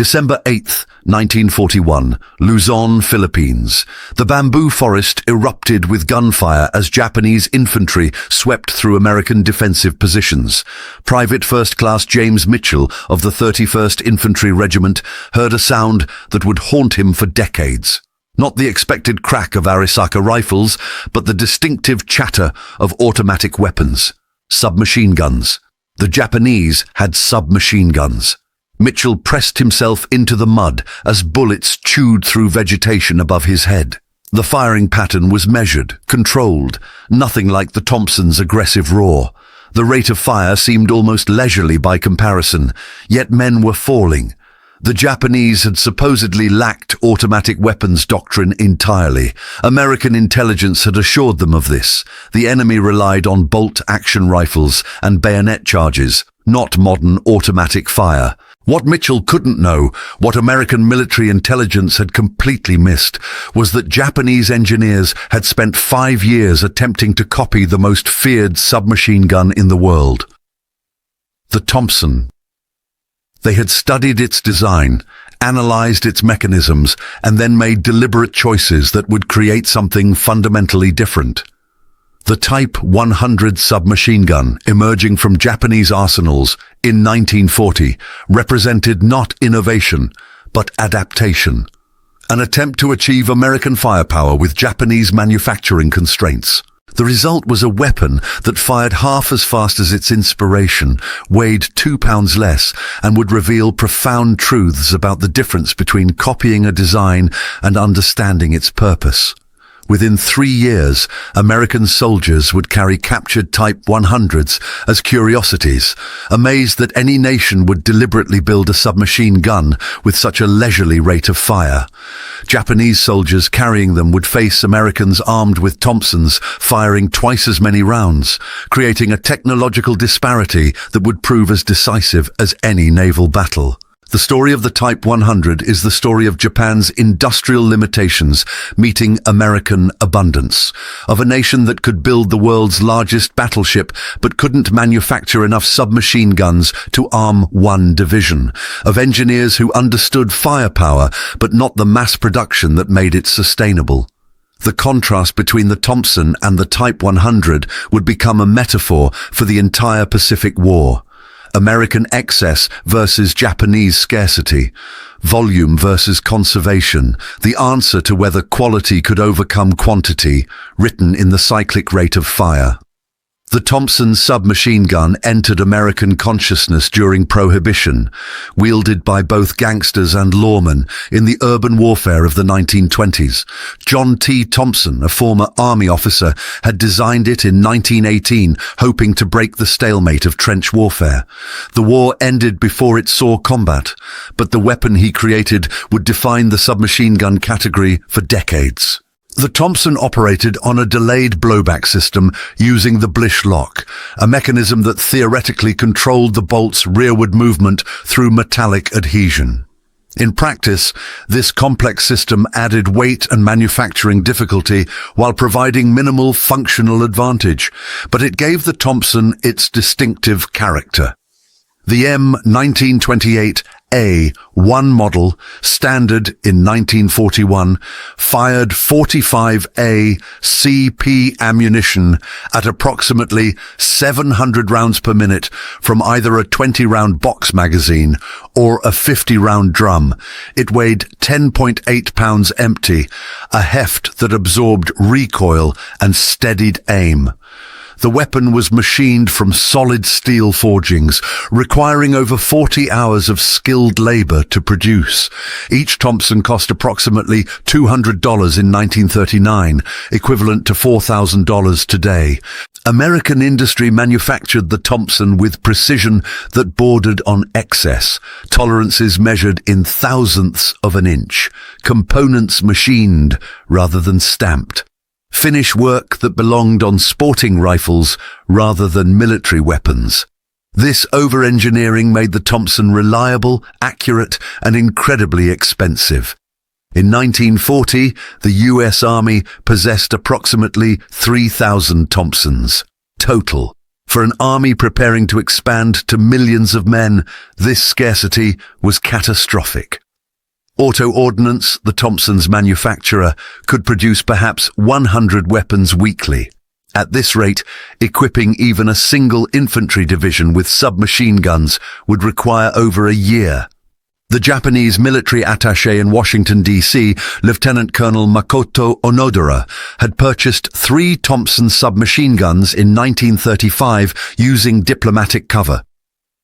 December 8, 1941, Luzon, Philippines. The bamboo forest erupted with gunfire as Japanese infantry swept through American defensive positions. Private First Class James Mitchell of the 31st Infantry Regiment heard a sound that would haunt him for decades. Not the expected crack of Arisaka rifles, but the distinctive chatter of automatic weapons. Submachine guns. The Japanese had submachine guns. Mitchell pressed himself into the mud as bullets chewed through vegetation above his head. The firing pattern was measured, controlled, nothing like the Thompson's aggressive roar. The rate of fire seemed almost leisurely by comparison, yet men were falling. The Japanese had supposedly lacked automatic weapons doctrine entirely. American intelligence had assured them of this. The enemy relied on bolt-action rifles and bayonet charges, not modern automatic fire. What Mitchell couldn't know, what American military intelligence had completely missed, was that Japanese engineers had spent 5 years attempting to copy the most feared submachine gun in the world. The Thompson. They had studied its design, analyzed its mechanisms, and then made deliberate choices that would create something fundamentally different. The Type 100 submachine gun, emerging from Japanese arsenals in 1940, represented not innovation, but adaptation. An attempt to achieve American firepower with Japanese manufacturing constraints. The result was a weapon that fired half as fast as its inspiration, weighed 2 pounds less, and would reveal profound truths about the difference between copying a design and understanding its purpose. Within 3 years, American soldiers would carry captured Type 100s as curiosities, amazed that any nation would deliberately build a submachine gun with such a leisurely rate of fire. Japanese soldiers carrying them would face Americans armed with Thompsons firing twice as many rounds, creating a technological disparity that would prove as decisive as any naval battle. The story of the Type 100 is the story of Japan's industrial limitations meeting American abundance, of a nation that could build the world's largest battleship but couldn't manufacture enough submachine guns to arm one division, of engineers who understood firepower but not the mass production that made it sustainable. The contrast between the Thompson and the Type 100 would become a metaphor for the entire Pacific War. American excess versus Japanese scarcity, volume versus conservation, the answer to whether quality could overcome quantity, written in the cyclic rate of fire. The Thompson submachine gun entered American consciousness during Prohibition, wielded by both gangsters and lawmen in the urban warfare of the 1920s. John T. Thompson, a former Army officer, had designed it in 1918, hoping to break the stalemate of trench warfare. The war ended before it saw combat, but the weapon he created would define the submachine gun category for decades. The Thompson operated on a delayed blowback system using the Blish lock, a mechanism that theoretically controlled the bolt's rearward movement through metallic adhesion. In practice, this complex system added weight and manufacturing difficulty while providing minimal functional advantage, but it gave the Thompson its distinctive character. The M1928A1 model, standard in 1941, fired 45A CP ammunition at approximately 700 rounds per minute from either a 20-round box magazine or a 50-round drum. It weighed 10.8 pounds empty, a heft that absorbed recoil and steadied aim. The weapon was machined from solid steel forgings, requiring over 40 hours of skilled labor to produce. Each Thompson cost approximately $200 in 1939, equivalent to $4,000 today. American industry manufactured the Thompson with precision that bordered on excess, tolerances measured in thousandths of an inch, components machined rather than stamped. Finish work that belonged on sporting rifles rather than military weapons. This over-engineering made the Thompson reliable, accurate, and incredibly expensive. In 1940, the US Army possessed approximately 3,000 Thompsons. Total, For an army preparing to expand to millions of men, this scarcity was catastrophic. Auto Ordnance, the Thompson's manufacturer, could produce perhaps 100 weapons weekly. At this rate, equipping even a single infantry division with submachine guns would require over a year. The Japanese military attaché in Washington, D.C., Lieutenant Colonel Makoto Onodera, had purchased 3 Thompson submachine guns in 1935 using diplomatic cover.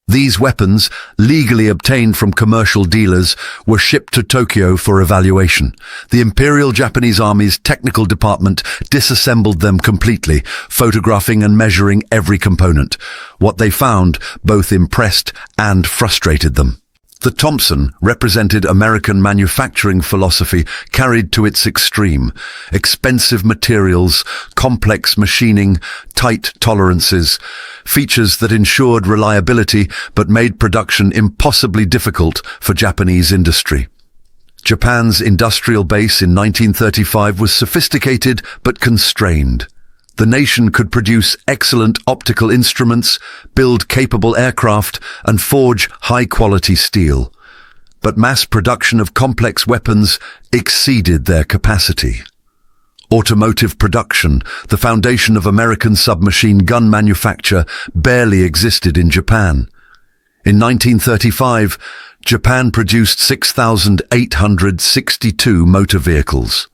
These weapons, legally obtained from commercial dealers, were shipped to Tokyo for evaluation. The Imperial Japanese Army's technical department disassembled them completely, photographing and measuring every component. What they found both impressed and frustrated them. The Thompson represented American manufacturing philosophy carried to its extreme. Expensive materials, complex machining, tight tolerances, features that ensured reliability but made production impossibly difficult for Japanese industry. Japan's industrial base in 1935 was sophisticated but constrained. The nation could produce excellent optical instruments, build capable aircraft, and forge high-quality steel. But mass production of complex weapons exceeded their capacity. Automotive production, the foundation of American submachine gun manufacture, barely existed in Japan. In 1935, Japan produced 6,862 motor vehicles.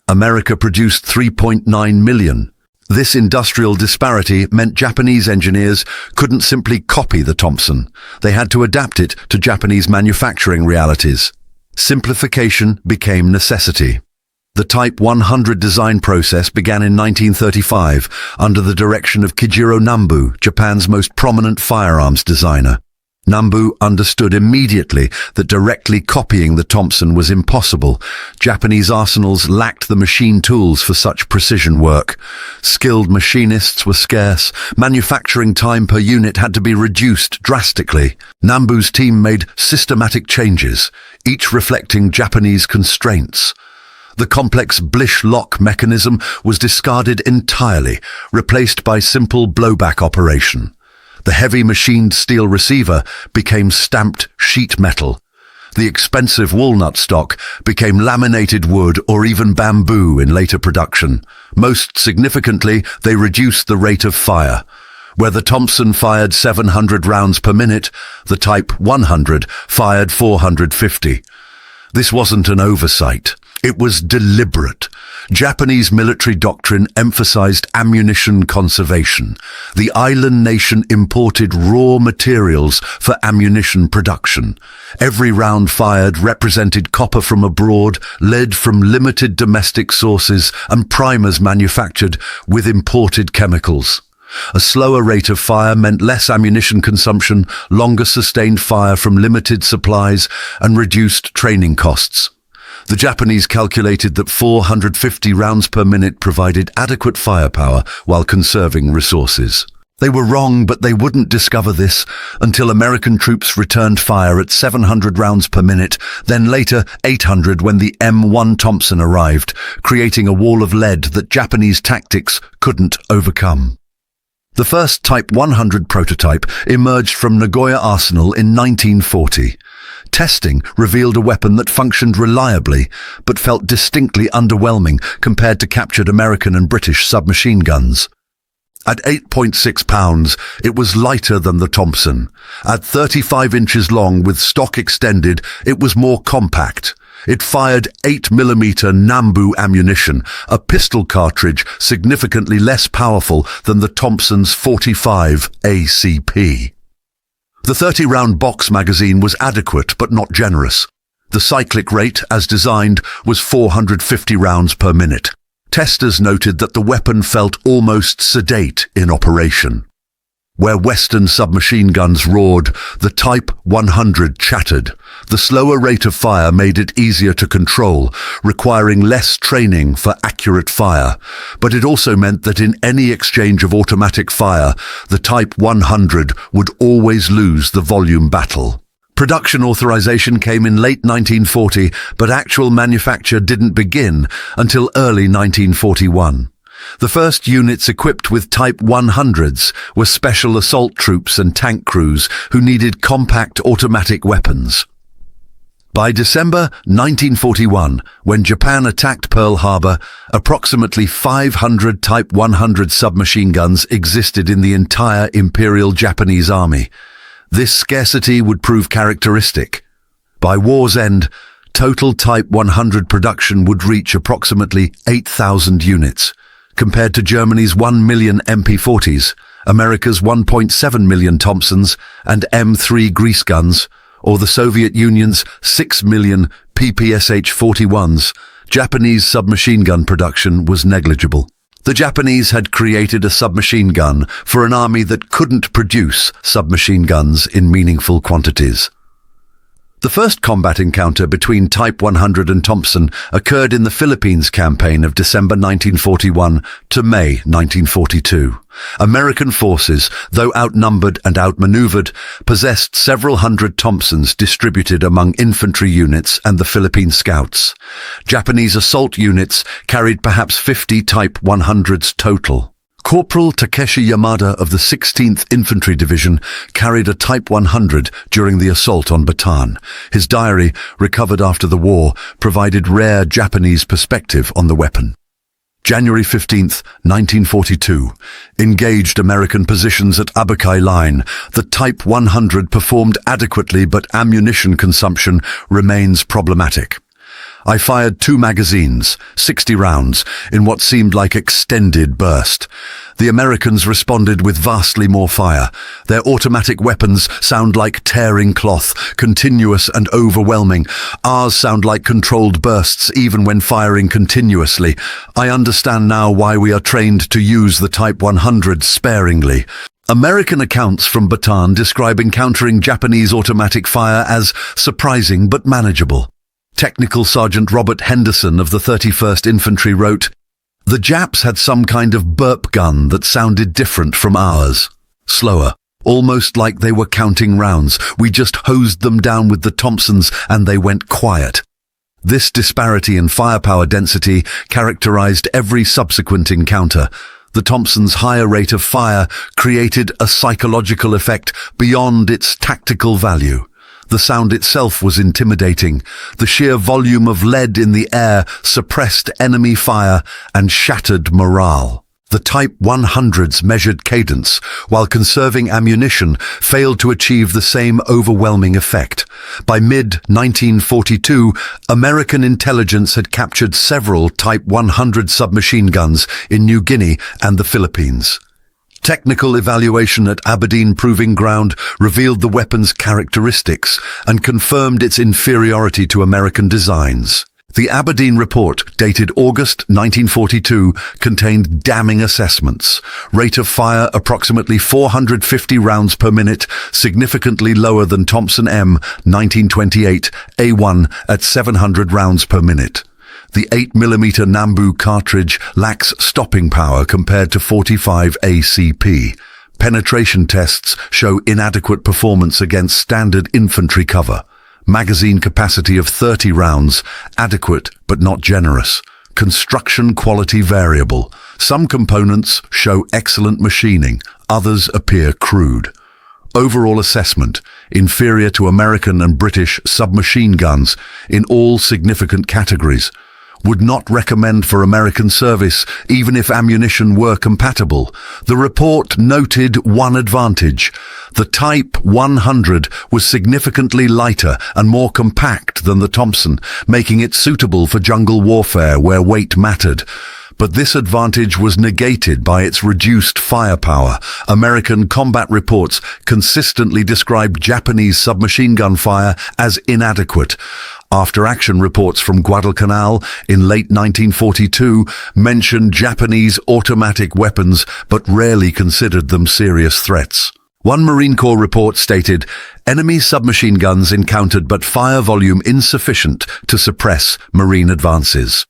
America produced 3.9 million. This industrial disparity meant Japanese engineers couldn't simply copy the Thompson. They had to adapt it to Japanese manufacturing realities. Simplification became necessity. The Type 100 design process began in 1935 under the direction of Kijiro Nambu, Japan's most prominent firearms designer. Nambu understood immediately that directly copying the Thompson was impossible. Japanese arsenals lacked the machine tools for such precision work. Skilled machinists were scarce. Manufacturing time per unit had to be reduced drastically. Nambu's team made systematic changes, each reflecting Japanese constraints. The complex Blish lock mechanism was discarded entirely, replaced by simple blowback operation. The heavy machined steel receiver became stamped sheet metal. The expensive walnut stock became laminated wood or even bamboo in later production. Most significantly, they reduced the rate of fire. Where the Thompson fired 700 rounds per minute, the Type 100 fired 450. This wasn't an oversight. It was deliberate. Japanese military doctrine emphasized ammunition conservation. The island nation imported raw materials for ammunition production. Every round fired represented copper from abroad, lead from limited domestic sources, and primers manufactured with imported chemicals. A slower rate of fire meant less ammunition consumption, longer sustained fire from limited supplies, and reduced training costs. The Japanese calculated that 450 rounds per minute provided adequate firepower while conserving resources. They were wrong, but they wouldn't discover this until American troops returned fire at 700 rounds per minute, then later 800 when the M1 Thompson arrived, creating a wall of lead that Japanese tactics couldn't overcome. The first Type 100 prototype emerged from Nagoya Arsenal in 1940. Testing revealed a weapon that functioned reliably, but felt distinctly underwhelming compared to captured American and British submachine guns. At 8.6 pounds, it was lighter than the Thompson. At 35 inches long with stock extended, it was more compact. It fired 8mm Nambu ammunition, a pistol cartridge significantly less powerful than the Thompson's 45 ACP. The 30-round box magazine was adequate but not generous. The cyclic rate, as designed, was 450 rounds per minute. Testers noted that the weapon felt almost sedate in operation. Where Western submachine guns roared, the Type 100 chattered. The slower rate of fire made it easier to control, requiring less training for accurate fire. But it also meant that in any exchange of automatic fire, the Type 100 would always lose the volume battle. Production authorization came in late 1940, but actual manufacture didn't begin until early 1941. The first units equipped with Type 100s were special assault troops and tank crews who needed compact automatic weapons. By December 1941, when Japan attacked Pearl Harbor, approximately 500 Type 100 submachine guns existed in the entire Imperial Japanese Army. This scarcity would prove characteristic. By war's end, total Type 100 production would reach approximately 8,000 units, compared to Germany's 1 million MP40s, America's 1.7 million Thompsons and M3 grease guns, or the Soviet Union's 6 million PPSH-41s. Japanese submachine gun production was negligible. The Japanese had created a submachine gun for an army that couldn't produce submachine guns in meaningful quantities. The first combat encounter between Type 100 and Thompson occurred in the Philippines campaign of December 1941 to May 1942. American forces, though outnumbered and outmaneuvered, possessed several hundred Thompsons distributed among infantry units and the Philippine Scouts. Japanese assault units carried perhaps 50 Type 100s total. Corporal Takeshi Yamada of the 16th Infantry Division carried a Type 100 during the assault on Bataan. His diary, recovered after the war, provided rare Japanese perspective on the weapon. January 15, 1942. Engaged American positions at WWII Line. The Type 100 performed adequately, but ammunition consumption remains problematic. I fired 2 magazines, 60 rounds, in what seemed like extended burst. The Americans responded with vastly more fire. Their automatic weapons sound like tearing cloth, continuous and overwhelming. Ours sound like controlled bursts even when firing continuously. I understand now why we are trained to use the Type 100 sparingly. American accounts from Bataan describe encountering Japanese automatic fire as surprising but manageable. Technical Sergeant Robert Henderson of the 31st Infantry wrote, "The Japs had some kind of burp gun that sounded different from ours. Slower, almost like they were counting rounds. We just hosed them down with the Thompsons and they went quiet." This disparity in firepower density characterized every subsequent encounter. The Thompson's higher rate of fire created a psychological effect beyond its tactical value. The sound itself was intimidating. The sheer volume of lead in the air suppressed enemy fire and shattered morale. The Type 100's measured cadence, while conserving ammunition, failed to achieve the same overwhelming effect. By mid-1942, American intelligence had captured several Type 100 submachine guns in New Guinea and the Philippines. Technical evaluation at Aberdeen Proving Ground revealed the weapon's characteristics and confirmed its inferiority to American designs. The Aberdeen report, dated August 1942, contained damning assessments. Rate of fire approximately 450 rounds per minute, significantly lower than Thompson M 1928 A1 at 700 rounds per minute. The 8mm Nambu cartridge lacks stopping power compared to 45 ACP. Penetration tests show inadequate performance against standard infantry cover. Magazine capacity of 30 rounds, adequate but not generous. Construction quality variable. Some components show excellent machining, others appear crude. Overall assessment, inferior to American and British submachine guns in all significant categories. Would not recommend for American service, even if ammunition were compatible. The report noted one advantage. The Type 100 was significantly lighter and more compact than the Thompson, making it suitable for jungle warfare where weight mattered. But this advantage was negated by its reduced firepower. American combat reports consistently described Japanese submachine gun fire as inadequate. After-action reports from Guadalcanal in late 1942 mentioned Japanese automatic weapons but rarely considered them serious threats. One Marine Corps report stated, enemy submachine guns encountered but fire volume insufficient to suppress Marine advances.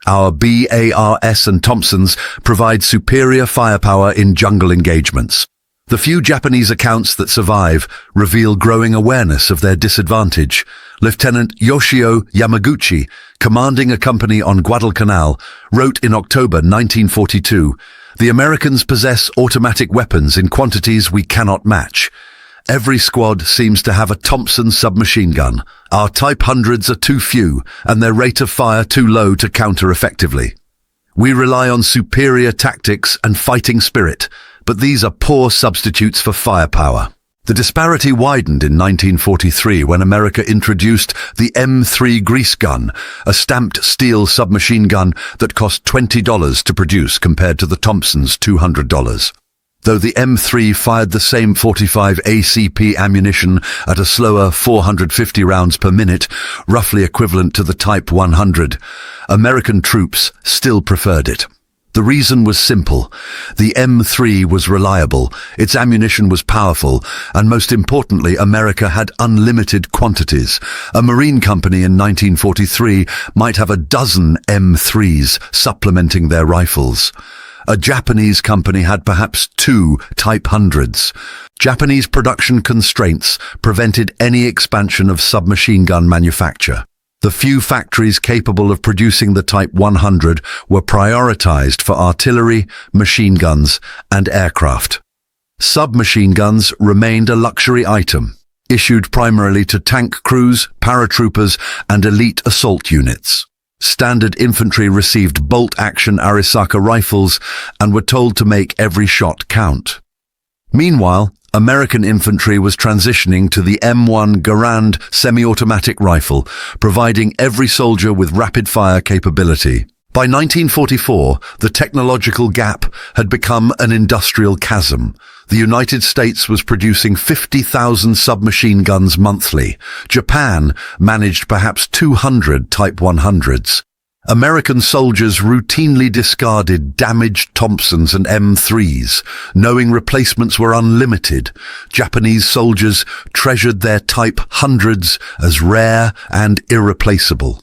Our BARS and Thompsons provide superior firepower in jungle engagements. The few Japanese accounts that survive reveal growing awareness of their disadvantage. Lieutenant Yoshio Yamaguchi, commanding a company on Guadalcanal, wrote in October 1942, "The Americans possess automatic weapons in quantities we cannot match. Every squad seems to have a Thompson submachine gun. Our Type 100s are too few, and their rate of fire too low to counter effectively. We rely on superior tactics and fighting spirit, but these are poor substitutes for firepower." The disparity widened in 1943 when America introduced the M3 grease gun, a stamped steel submachine gun that cost $20 to produce compared to the Thompson's $200. Though the M3 fired the same 45 ACP ammunition at a slower 450 rounds per minute, roughly equivalent to the Type 100, American troops still preferred it. The reason was simple. The M3 was reliable, its ammunition was powerful, and most importantly, America had unlimited quantities. A Marine company in 1943 might have a dozen M3s supplementing their rifles. A Japanese company had perhaps 2 Type 100s. Japanese production constraints prevented any expansion of submachine gun manufacture. The few factories capable of producing the Type 100 were prioritized for artillery, machine guns, and aircraft. Submachine guns remained a luxury item, issued primarily to tank crews, paratroopers, and elite assault units. Standard infantry received bolt-action Arisaka rifles and were told to make every shot count. Meanwhile, American infantry was transitioning to the M1 Garand semi-automatic rifle, providing every soldier with rapid-fire capability. By 1944, the technological gap had become an industrial chasm. The United States was producing 50,000 submachine guns monthly. Japan managed perhaps 200 Type 100s. American soldiers routinely discarded damaged Thompsons and M3s, knowing replacements were unlimited. Japanese soldiers treasured their Type 100s as rare and irreplaceable.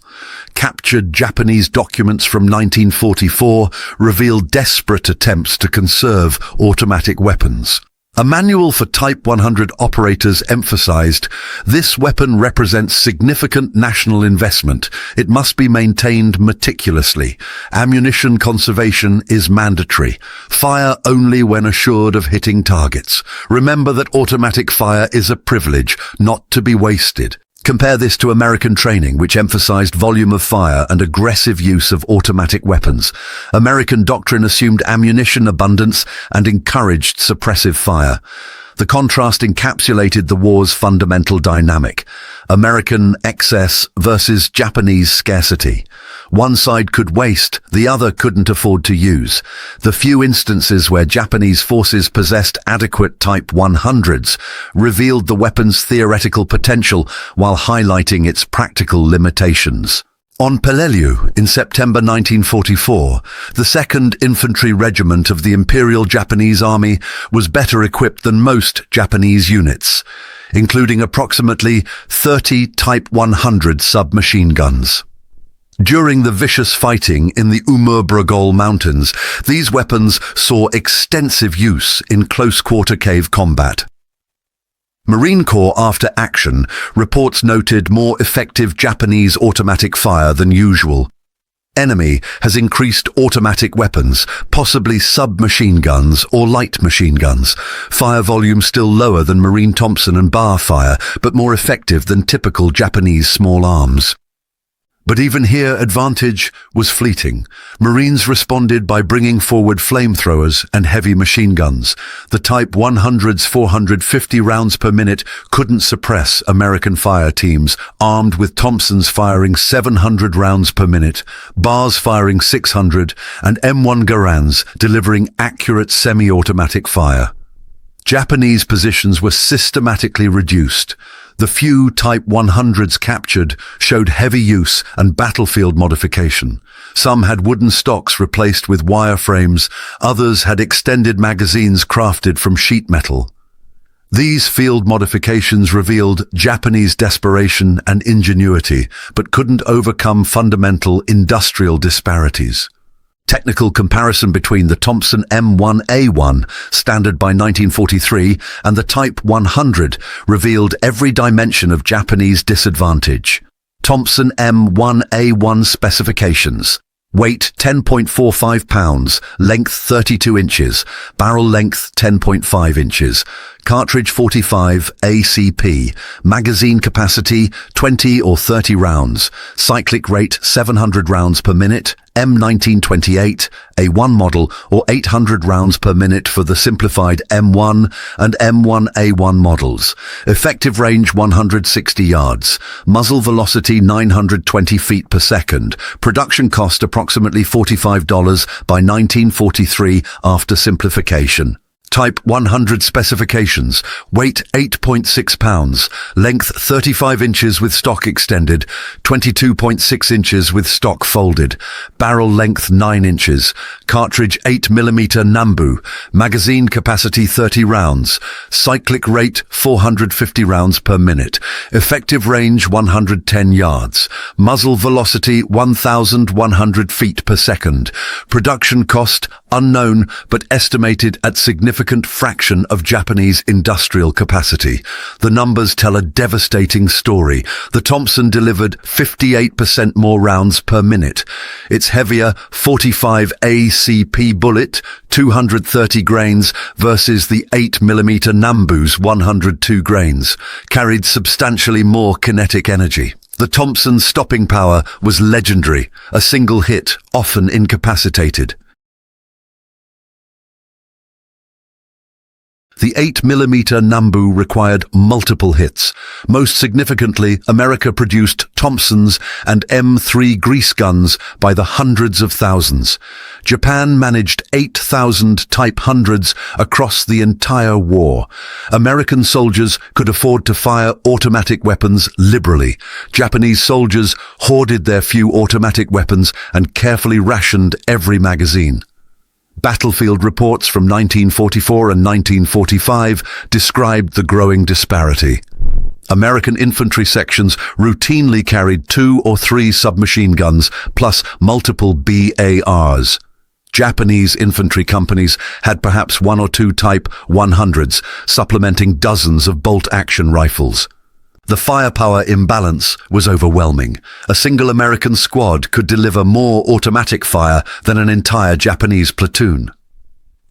Captured Japanese documents from 1944 revealed desperate attempts to conserve automatic weapons. A manual for Type 100 operators emphasized, "This weapon represents significant national investment. It must be maintained meticulously. Ammunition conservation is mandatory. Fire only when assured of hitting targets. Remember that automatic fire is a privilege, not to be wasted." Compare this to American training, which emphasized volume of fire and aggressive use of automatic weapons. American doctrine assumed ammunition abundance and encouraged suppressive fire. The contrast encapsulated the war's fundamental dynamic: American excess versus Japanese scarcity. One side could waste, the other couldn't afford to use. The few instances where Japanese forces possessed adequate Type 100s revealed the weapon's theoretical potential while highlighting its practical limitations. On Peleliu, in September 1944, the 2nd Infantry Regiment of the Imperial Japanese Army was better equipped than most Japanese units, including approximately 30 Type 100 submachine guns. During the vicious fighting in the Umur Mountains, these weapons saw extensive use in close-quarter cave combat. Marine Corps After Action reports noted more effective Japanese automatic fire than usual. Enemy has increased automatic weapons, possibly submachine guns or light machine guns. Fire volume still lower than Marine Thompson and bar fire, but more effective than typical Japanese small arms. But even here, advantage was fleeting. Marines responded by bringing forward flamethrowers and heavy machine guns. The Type 100's 450 rounds per minute couldn't suppress American fire teams, armed with Thompsons firing 700 rounds per minute, bars firing 600, and M1 Garands delivering accurate semi-automatic fire. Japanese positions were systematically reduced. The few Type 100s captured showed heavy use and battlefield modification. Some had wooden stocks replaced with wire frames, others had extended magazines crafted from sheet metal. These field modifications revealed Japanese desperation and ingenuity, but couldn't overcome fundamental industrial disparities. Technical comparison between the Thompson M1A1, standard by 1943, and the Type 100 revealed every dimension of Japanese disadvantage. Thompson M1A1 specifications. Weight 10.45 pounds, length 32 inches, barrel length 10.5 inches, cartridge 45 ACP, magazine capacity 20 or 30 rounds, cyclic rate 700 rounds per minute, M1928, A1 model, or 800 rounds per minute for the simplified M1 and M1A1 models. Effective range 160 yards. Muzzle velocity 920 feet per second. Production cost approximately $45 by 1943 after simplification. Type 100 specifications. Weight 8.6 pounds. Length 35 inches with stock extended, 22.6 inches with stock folded. Barrel length 9 inches. Cartridge 8mm Nambu. Magazine capacity 30 rounds. Cyclic rate 450 rounds per minute. Effective range 110 yards. Muzzle velocity 1,100 feet per second. Production cost unknown but estimated at significant fraction of Japanese industrial capacity. The numbers tell a devastating story. The Thompson delivered 58% more rounds per minute. Its heavier 45 ACP bullet, 230 grains, versus the 8mm Nambu's 102 grains, carried substantially more kinetic energy. The Thompson's stopping power was legendary, a single hit, often incapacitated. The 8mm Nambu required multiple hits. Most significantly, America produced Thompsons and M3 grease guns by the hundreds of thousands. Japan managed 8,000 Type 100s across the entire war. American soldiers could afford to fire automatic weapons liberally. Japanese soldiers hoarded their few automatic weapons and carefully rationed every magazine. Battlefield reports from 1944 and 1945 described the growing disparity. American infantry sections routinely carried 2 or 3 submachine guns plus multiple BARs. Japanese infantry companies had perhaps 1 or 2 Type 100s, supplementing dozens of bolt-action rifles. The firepower imbalance was overwhelming. A single American squad could deliver more automatic fire than an entire Japanese platoon.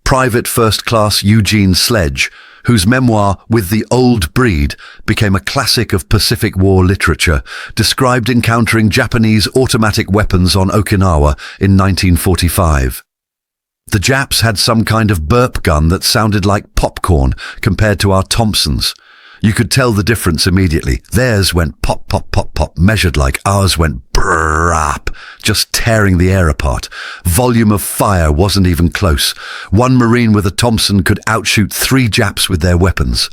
Private First Class Eugene Sledge, whose memoir With the Old Breed became a classic of Pacific War literature, described encountering Japanese automatic weapons on Okinawa in 1945. The Japs had some kind of burp gun that sounded like popcorn compared to our Thompsons. You could tell the difference immediately. Theirs went pop, pop, pop, pop, measured like ours went brrrrap, just tearing the air apart. Volume of fire wasn't even close. One Marine with a Thompson could outshoot 3 Japs with their weapons.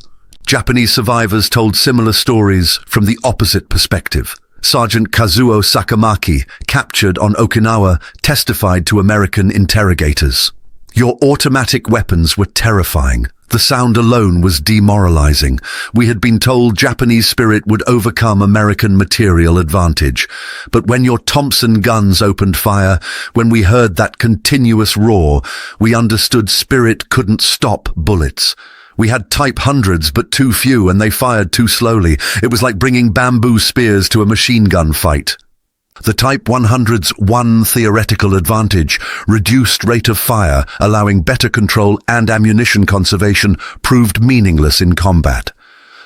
Japanese survivors told similar stories from the opposite perspective. Sergeant Kazuo Sakamaki, captured on Okinawa, testified to American interrogators. "Your automatic weapons were terrifying. The sound alone was demoralizing. We had been told Japanese spirit would overcome American material advantage. But when your Thompson guns opened fire, when we heard that continuous roar, we understood spirit couldn't stop bullets. We had Type 100s, but too few, and they fired too slowly. It was like bringing bamboo spears to a machine gun fight." The Type 100's one theoretical advantage, reduced rate of fire, allowing better control and ammunition conservation, proved meaningless in combat.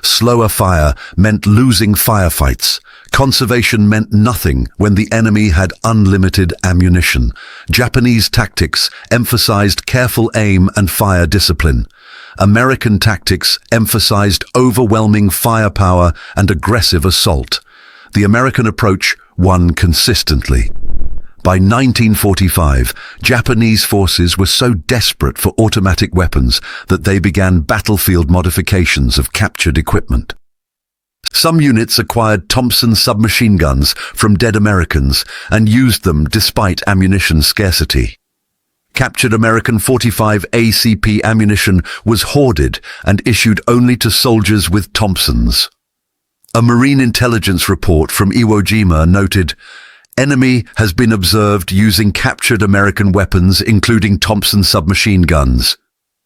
Slower fire meant losing firefights. Conservation meant nothing when the enemy had unlimited ammunition. Japanese tactics emphasized careful aim and fire discipline. American tactics emphasized overwhelming firepower and aggressive assault. The American approach won consistently. By 1945, Japanese forces were so desperate for automatic weapons that they began battlefield modifications of captured equipment. Some units acquired Thompson submachine guns from dead Americans and used them despite ammunition scarcity. Captured American 45 ACP ammunition was hoarded and issued only to soldiers with Thompsons. A Marine intelligence report from Iwo Jima noted, Enemy has been observed using captured American weapons, including Thompson submachine guns.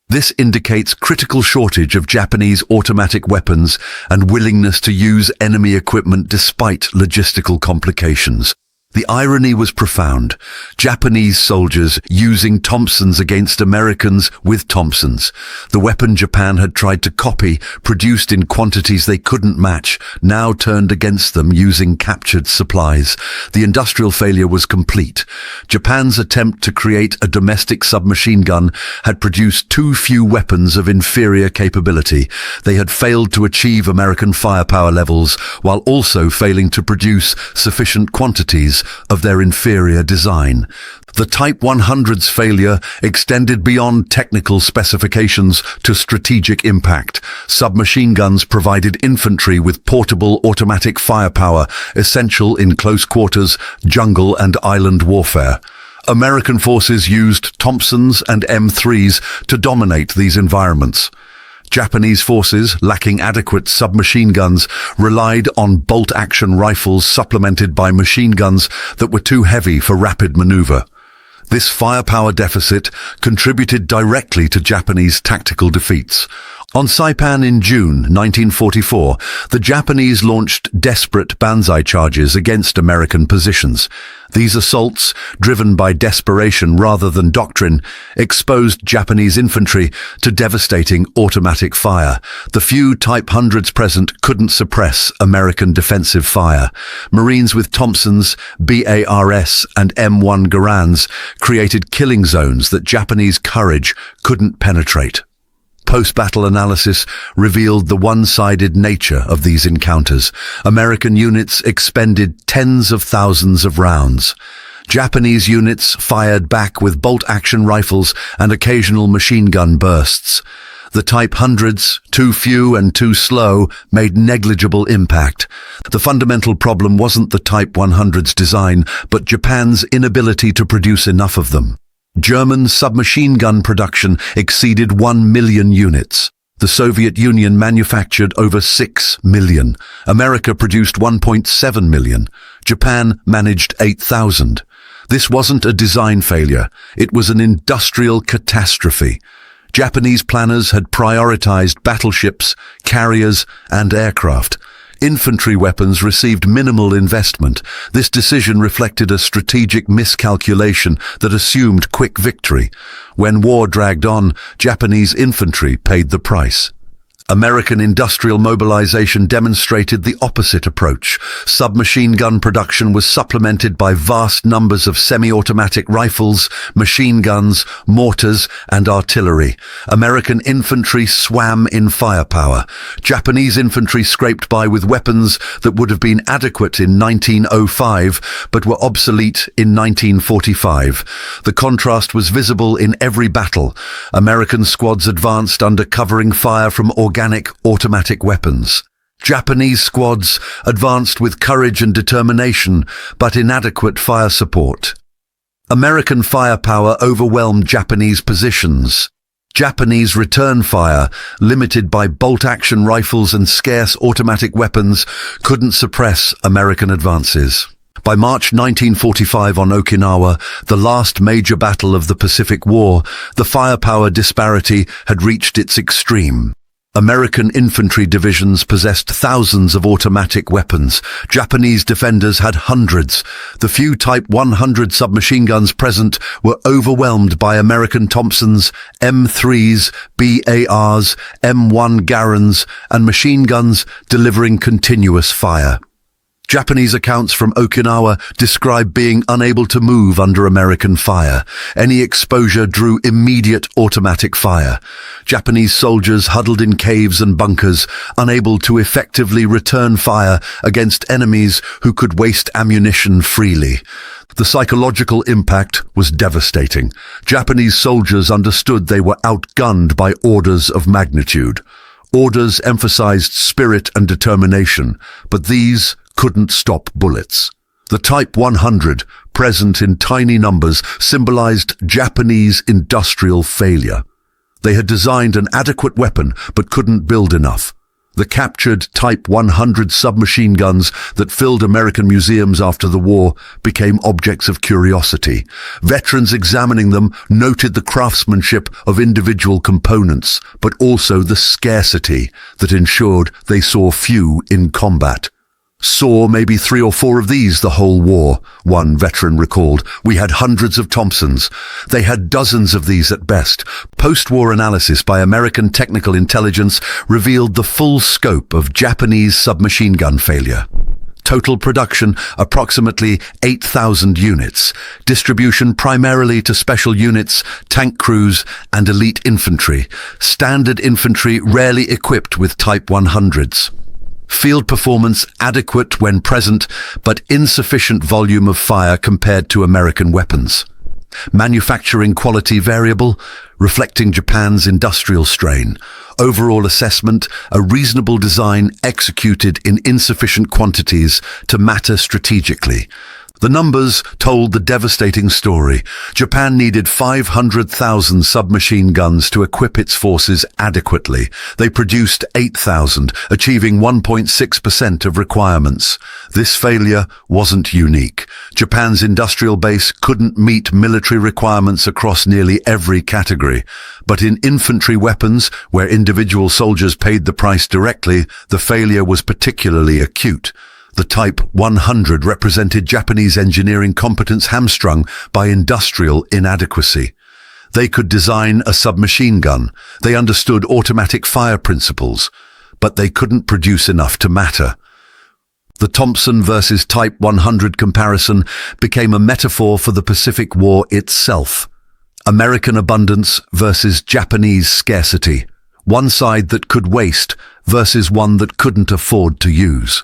This indicates critical shortage of Japanese automatic weapons and willingness to use enemy equipment despite logistical complications. The irony was profound. Japanese soldiers using Thompsons against Americans with Thompsons. The weapon Japan had tried to copy, produced in quantities they couldn't match, now turned against them using captured supplies. The industrial failure was complete. Japan's attempt to create a domestic submachine gun had produced too few weapons of inferior capability. They had failed to achieve American firepower levels, while also failing to produce sufficient quantities of their inferior design. The Type 100's failure extended beyond technical specifications to strategic impact. Submachine guns provided infantry with portable automatic firepower, essential in close quarters, jungle and island warfare. American forces used Thompsons and M3s to dominate these environments. Japanese forces, lacking adequate submachine guns, relied on bolt-action rifles supplemented by machine guns that were too heavy for rapid maneuver. This firepower deficit contributed directly to Japanese tactical defeats. On Saipan in June 1944, the Japanese launched desperate banzai charges against American positions. These assaults, driven by desperation rather than doctrine, exposed Japanese infantry to devastating automatic fire. The few Type 100s present couldn't suppress American defensive fire. Marines with Thompsons, BARS and M1 Garands created killing zones that Japanese courage couldn't penetrate. Post-battle analysis revealed the one-sided nature of these encounters. American units expended tens of thousands of rounds. Japanese units fired back with bolt-action rifles and occasional machine gun bursts. The Type 100s, too few and too slow, made negligible impact. The fundamental problem wasn't the Type 100's design, but Japan's inability to produce enough of them. German submachine gun production exceeded 1 million units. The Soviet Union manufactured over 6 million. America produced 1.7 million. Japan managed 8,000. This wasn't a design failure. It was an industrial catastrophe. Japanese planners had prioritized battleships, carriers, and aircraft. Infantry weapons received minimal investment. This decision reflected a strategic miscalculation that assumed quick victory. When war dragged on, Japanese infantry paid the price. American industrial mobilization demonstrated the opposite approach. Submachine gun production was supplemented by vast numbers of semi-automatic rifles, machine guns, mortars, and artillery. American infantry swam in firepower. Japanese infantry scraped by with weapons that would have been adequate in 1905, but were obsolete in 1945. The contrast was visible in every battle. American squads advanced under covering fire from organic automatic weapons. Japanese squads advanced with courage and determination, but inadequate fire support. American firepower overwhelmed Japanese positions. Japanese return fire, limited by bolt-action rifles and scarce automatic weapons, couldn't suppress American advances. By March 1945 on Okinawa, the last major battle of the Pacific War, the firepower disparity had reached its extreme. American infantry divisions possessed thousands of automatic weapons. Japanese defenders had hundreds. The few Type 100 submachine guns present were overwhelmed by American Thompsons, M3s, BARs, M1 Garands, and machine guns delivering continuous fire. Japanese accounts from Okinawa describe being unable to move under American fire. Any exposure drew immediate automatic fire. Japanese soldiers huddled in caves and bunkers, unable to effectively return fire against enemies who could waste ammunition freely. The psychological impact was devastating. Japanese soldiers understood they were outgunned by orders of magnitude. Orders emphasized spirit and determination, but these couldn't stop bullets. The Type 100, present in tiny numbers, symbolized Japanese industrial failure. They had designed an adequate weapon but couldn't build enough. The captured Type 100 submachine guns that filled American museums after the war became objects of curiosity. Veterans examining them noted the craftsmanship of individual components, but also the scarcity that ensured they saw few in combat. "Saw maybe 3 or 4 of these the whole war," one veteran recalled. "We had hundreds of Thompsons. They had dozens of these at best." Post-war analysis by American technical intelligence revealed the full scope of Japanese submachine gun failure. Total production, approximately 8,000 units. Distribution primarily to special units, tank crews, and elite infantry. Standard infantry rarely equipped with Type 100s. Field performance adequate when present, but insufficient volume of fire compared to American weapons. Manufacturing quality variable, reflecting Japan's industrial strain. Overall assessment, a reasonable design executed in insufficient quantities to matter strategically. The numbers told the devastating story. Japan needed 500,000 submachine guns to equip its forces adequately. They produced 8,000, achieving 1.6% of requirements. This failure wasn't unique. Japan's industrial base couldn't meet military requirements across nearly every category. But in infantry weapons, where individual soldiers paid the price directly, the failure was particularly acute. The Type 100 represented Japanese engineering competence hamstrung by industrial inadequacy. They could design a submachine gun. They understood automatic fire principles, but they couldn't produce enough to matter. The Thompson versus Type 100 comparison became a metaphor for the Pacific War itself. American abundance versus Japanese scarcity. One side that could waste versus one that couldn't afford to use.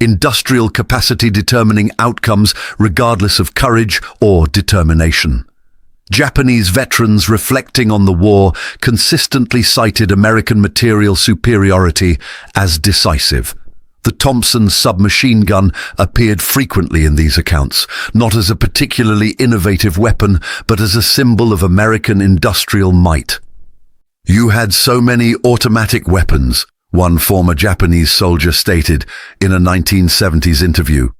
Industrial capacity determining outcomes regardless of courage or determination. Japanese veterans reflecting on the war consistently cited American material superiority as decisive. The Thompson submachine gun appeared frequently in these accounts, not as a particularly innovative weapon, but as a symbol of American industrial might. "You had so many automatic weapons," one former Japanese soldier stated in a 1970s interview.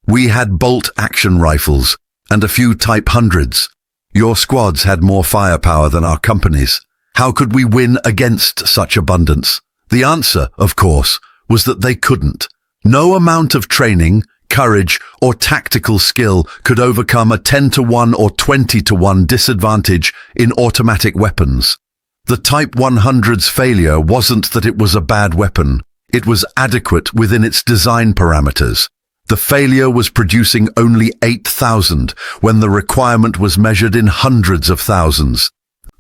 "We had bolt-action rifles and a few Type 100s. Your squads had more firepower than our companies. How could we win against such abundance?" The answer, of course, was that they couldn't. No amount of training, courage, or tactical skill could overcome a 10-to-1 or 20-to-1 disadvantage in automatic weapons. The Type 100's failure wasn't that it was a bad weapon. It was adequate within its design parameters. The failure was producing only 8,000 when the requirement was measured in hundreds of thousands.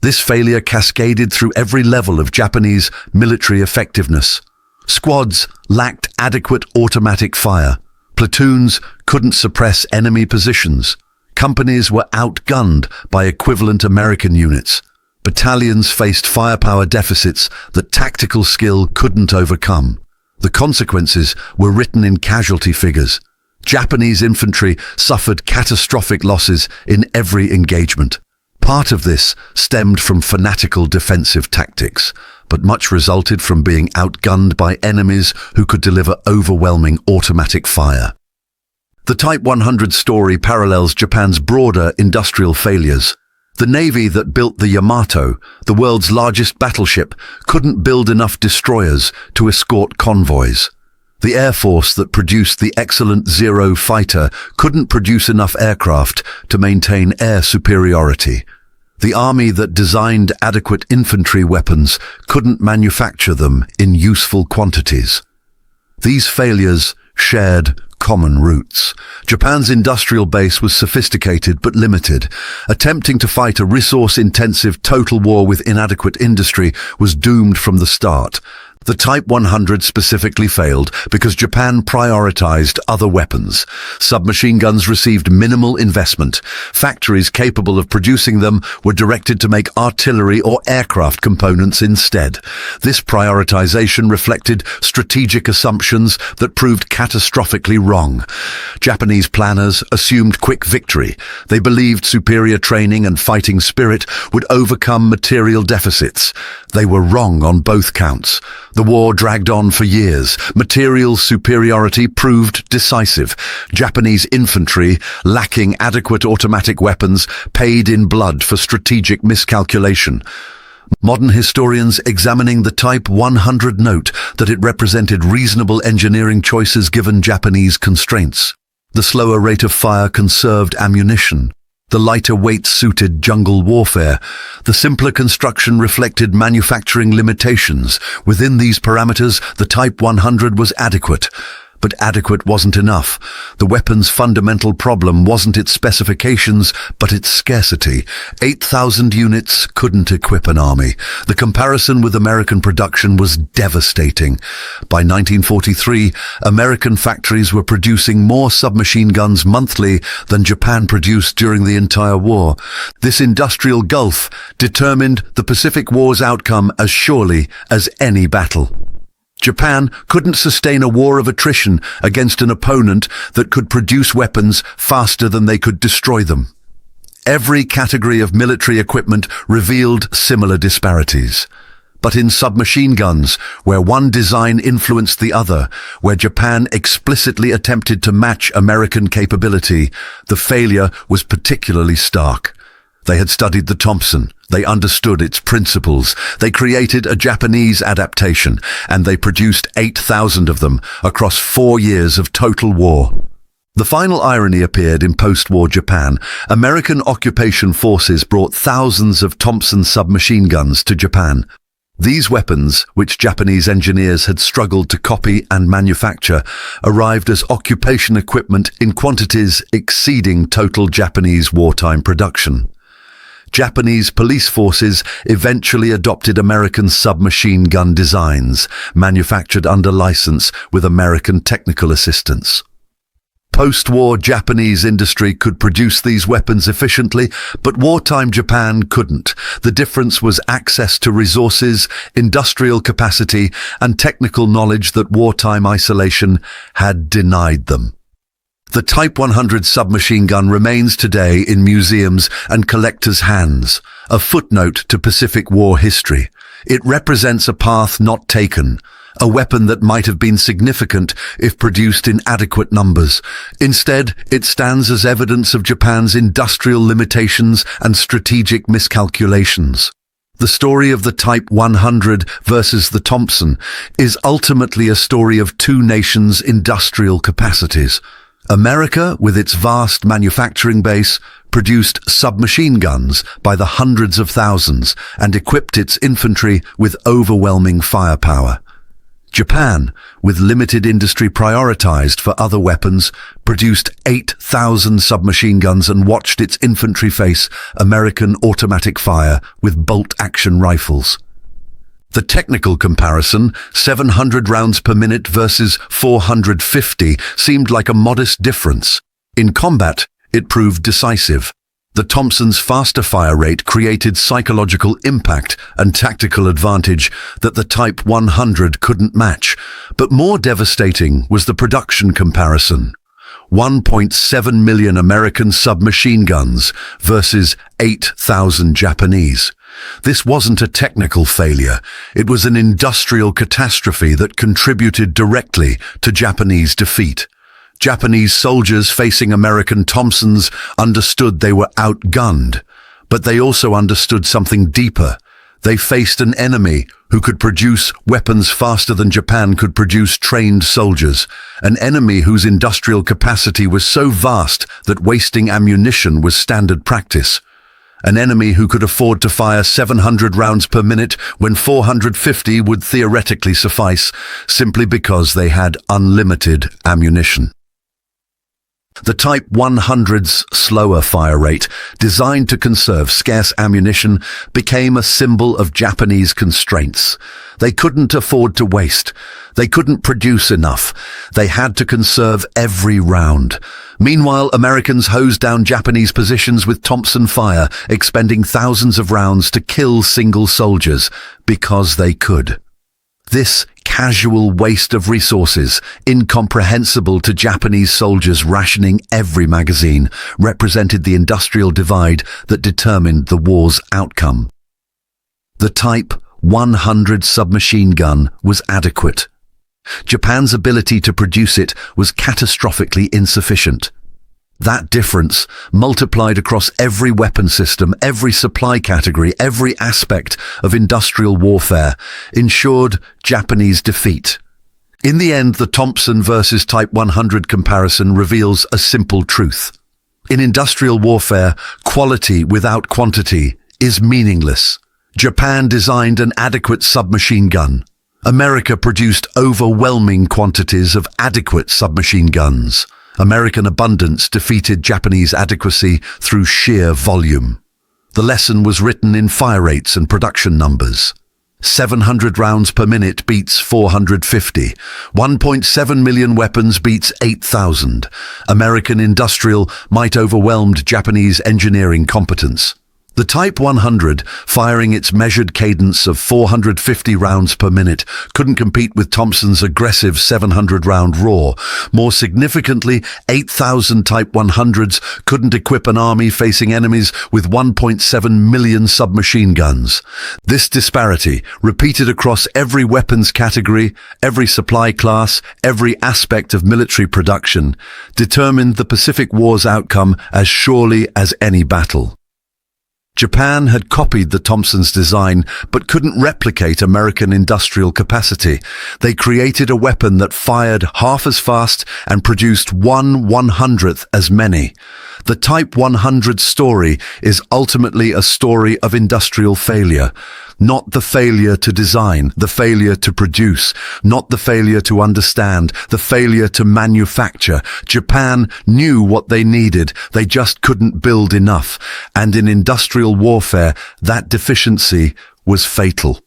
This failure cascaded through every level of Japanese military effectiveness. Squads lacked adequate automatic fire. Platoons couldn't suppress enemy positions. Companies were outgunned by equivalent American units. Battalions faced firepower deficits that tactical skill couldn't overcome. The consequences were written in casualty figures. Japanese infantry suffered catastrophic losses in every engagement. Part of this stemmed from fanatical defensive tactics, but much resulted from being outgunned by enemies who could deliver overwhelming automatic fire. The Type 100 story parallels Japan's broader industrial failures. The Navy that built the Yamato, the world's largest battleship, couldn't build enough destroyers to escort convoys. The Air Force that produced the excellent Zero fighter couldn't produce enough aircraft to maintain air superiority. The Army that designed adequate infantry weapons couldn't manufacture them in useful quantities. These failures shared common roots. Japan's industrial base was sophisticated but limited. Attempting to fight a resource-intensive total war with inadequate industry was doomed from the start. The Type 100 specifically failed because Japan prioritized other weapons. Submachine guns received minimal investment. Factories capable of producing them were directed to make artillery or aircraft components instead. This prioritization reflected strategic assumptions that proved catastrophically wrong. Japanese planners assumed quick victory. They believed superior training and fighting spirit would overcome material deficits. They were wrong on both counts. The war dragged on for years. Material superiority proved decisive. Japanese infantry, lacking adequate automatic weapons, paid in blood for strategic miscalculation. Modern historians examining the Type 100 note that it represented reasonable engineering choices given Japanese constraints. The slower rate of fire conserved ammunition. The lighter weight suited jungle warfare. The simpler construction reflected manufacturing limitations. Within these parameters, the Type 100 was adequate. But adequate wasn't enough. The weapon's fundamental problem wasn't its specifications, but its scarcity. 8,000 units couldn't equip an army. The comparison with American production was devastating. By 1943, American factories were producing more submachine guns monthly than Japan produced during the entire war. This industrial gulf determined the Pacific War's outcome as surely as any battle. Japan couldn't sustain a war of attrition against an opponent that could produce weapons faster than they could destroy them. Every category of military equipment revealed similar disparities. But in submachine guns, where one design influenced the other, where Japan explicitly attempted to match American capability, the failure was particularly stark. They had studied the Thompson. They understood its principles. They created a Japanese adaptation, and they produced 8,000 of them across 4 years of total war. The final irony appeared in post-war Japan. American occupation forces brought thousands of Thompson submachine guns to Japan. These weapons, which Japanese engineers had struggled to copy and manufacture, arrived as occupation equipment in quantities exceeding total Japanese wartime production. Japanese police forces eventually adopted American submachine gun designs, manufactured under license with American technical assistance. Post-war Japanese industry could produce these weapons efficiently, but wartime Japan couldn't. The difference was access to resources, industrial capacity, and technical knowledge that wartime isolation had denied them. The Type 100 submachine gun remains today in museums and collectors' hands, a footnote to Pacific War history. It represents a path not taken, a weapon that might have been significant if produced in adequate numbers. Instead, it stands as evidence of Japan's industrial limitations and strategic miscalculations. The story of the Type 100 versus the Thompson is ultimately a story of two nations' industrial capacities. America, with its vast manufacturing base, produced submachine guns by the hundreds of thousands and equipped its infantry with overwhelming firepower. Japan, with limited industry prioritized for other weapons, produced 8,000 submachine guns and watched its infantry face American automatic fire with bolt-action rifles. The technical comparison, 700 rounds per minute versus 450, seemed like a modest difference. In combat, it proved decisive. The Thompson's faster fire rate created psychological impact and tactical advantage that the Type 100 couldn't match. But more devastating was the production comparison. 1.7 million American submachine guns versus 8,000 Japanese. This wasn't a technical failure. It was an industrial catastrophe that contributed directly to Japanese defeat. Japanese soldiers facing American Thompsons understood they were outgunned, but they also understood something deeper. They faced an enemy who could produce weapons faster than Japan could produce trained soldiers, an enemy whose industrial capacity was so vast that wasting ammunition was standard practice. An enemy who could afford to fire 700 rounds per minute when 450 would theoretically suffice, simply because they had unlimited ammunition. The Type 100's slower fire rate, designed to conserve scarce ammunition, became a symbol of Japanese constraints. They couldn't afford to waste. They couldn't produce enough. They had to conserve every round. Meanwhile, Americans hosed down Japanese positions with Thompson fire, expending thousands of rounds to kill single soldiers because they could. This casual waste of resources, incomprehensible to Japanese soldiers rationing every magazine, represented the industrial divide that determined the war's outcome. The Type 100 submachine gun was adequate. Japan's ability to produce it was catastrophically insufficient. That difference, multiplied across every weapon system, every supply category, every aspect of industrial warfare, ensured Japanese defeat. In the end, the Thompson versus Type 100 comparison reveals a simple truth. In industrial warfare, quality without quantity is meaningless. Japan designed an adequate submachine gun. America produced overwhelming quantities of adequate submachine guns. American abundance defeated Japanese adequacy through sheer volume. The lesson was written in fire rates and production numbers. 700 rounds per minute beats 450. 1.7 million weapons beats 8,000. American industrial might overwhelmed Japanese engineering competence. The Type 100, firing its measured cadence of 450 rounds per minute, couldn't compete with Thompson's aggressive 700-round roar. More significantly, 8,000 Type 100s couldn't equip an army facing enemies with 1.7 million submachine guns. This disparity, repeated across every weapons category, every supply class, every aspect of military production, determined the Pacific War's outcome as surely as any battle. Japan had copied the Thompson's design, but couldn't replicate American industrial capacity. They created a weapon that fired half as fast and produced 1/100th as many. The Type 100 story is ultimately a story of industrial failure. Not the failure to design, the failure to produce, not the failure to understand, the failure to manufacture. Japan knew what they needed, they just couldn't build enough. And in industrial warfare, that deficiency was fatal.